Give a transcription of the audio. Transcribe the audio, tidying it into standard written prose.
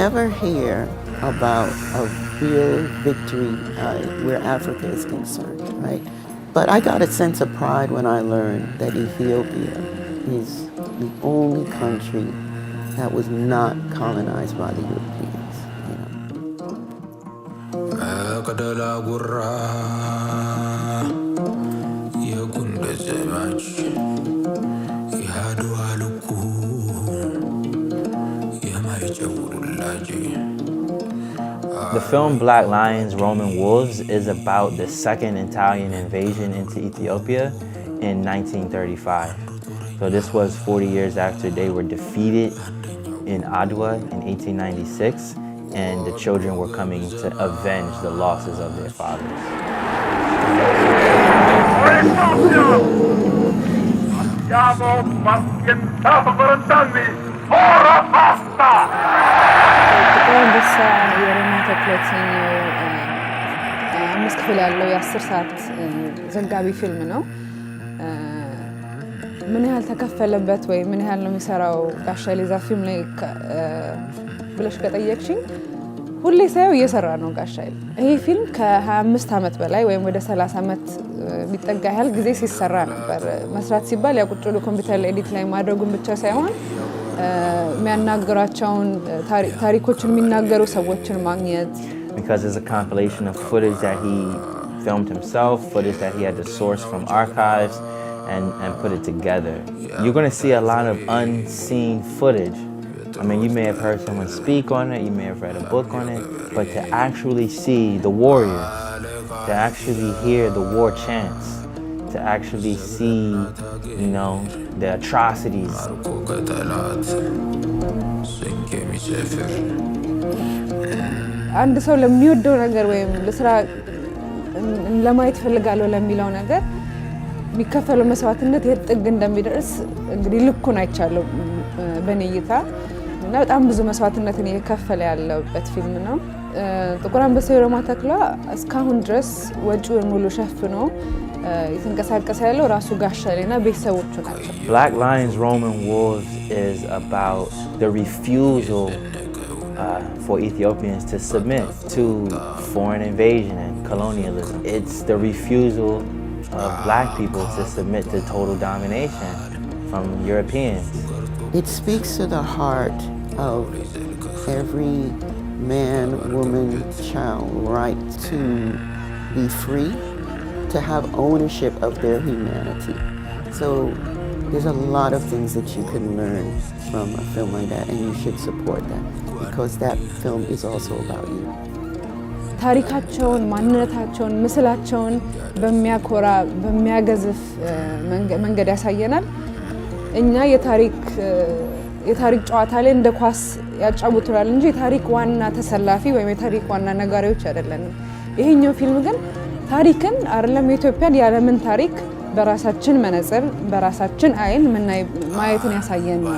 never hear about a real victory where Africa is concerned, right? But I got a sense of pride when I learned that Ethiopia is the only country that was not colonized by the Europeans. The film Black Lions, Roman Wolves is about the second Italian invasion into Ethiopia in 1935. So this was 40 years after they were defeated in Adwa in 1896, and the children were coming to avenge the losses of their fathers. አንበሳ የሮማ ተክለ የተሰኘው 5 ክፍል ያለው የ10 ሰዓት ዘጋቢ ፊልም ነው። ምን ያህል ተከፈለበት ወይ ምን ያህል ነው የሚሰራው ጋሻ ሊዛ ፊልም ላይ ብለሽ ከጠየቅሽኝ ሁሌ ሳይው እየሰራ ነው ጋሻ። ይሄ ፊልም ከ25 ዓመት በላይ ወይም ወደ 30 ዓመት ቢጠጋ ያህል ጊዜ ሲሰራ ነበር። መስራት ሲባል ያ ቁጭ ብሎ ኮምፒውተር ላይ ኤዲት ላይ ማድረጉን ብቻ ሳይሆን የሚያናገራቸውን ታሪኮችን የሚናገሩ ሰዎችን ማግኘት because it's a compilation of footage that he filmed himself, footage that he had to source from archives and put it together. You're going to see a lot of unseen footage. I mean, you may have heard someone speak on it, you may have read a book on it, but to actually see the warriors, to actually hear the war chants, to actually see, you know, the atrocities. አንድ ሰው ለሚወደው ነገር ወይም ለስራ ለማየት ፈልጋለሁ ለሚለው ነገር የሚከፈለው መስዋዕትነት የጥግ እንደሚደርስ እንግዲህ ልኩን አይቻለሁ በኔ እይታ እና በጣም ብዙ መስዋዕትነትን እየከፈለ ያለበት ፊልም ነው። ጥቁር አንበሳ የሮማ ተክለ እስካሁን ድረስ ወጪውን ሙሉ ሸፍኖ የተንቀሳቀሰ ያለው ራሱ ጋሻሌና ቤተሰቦቹ ናቸው። Black Lions, Roman Wolves is about the refusal for Ethiopians to submit to foreign invasion and colonialism. It's the refusal of black people to submit to total domination from Europeans. It speaks to the heart of every man, woman, child, right to be free, to have ownership of their humanity. So there's a lot of things that you can learn from a film like that, and you should support that because that film is also about you. ታሪካቸውን ማንነታቸውን ምስላቸውን በሚያኮራ በሚያገዝፍ መንገድ ያሳየናል። እኛ የታሪክ ጨዋታ ላይ እንደ ኳስ ያጫውቱናል እንጂ የታሪክ ዋና ተሰላፊ ወይም የታሪክ ዋና ነጋሪዎች አይደለንም። ይሄኛው ፊልም ግን ታሪክን አይደለም የኢትዮጵያን የዓለምን ታሪክ በራሳችን መነጽር በራሳችን አይን ማየትን ያሳየን ነው።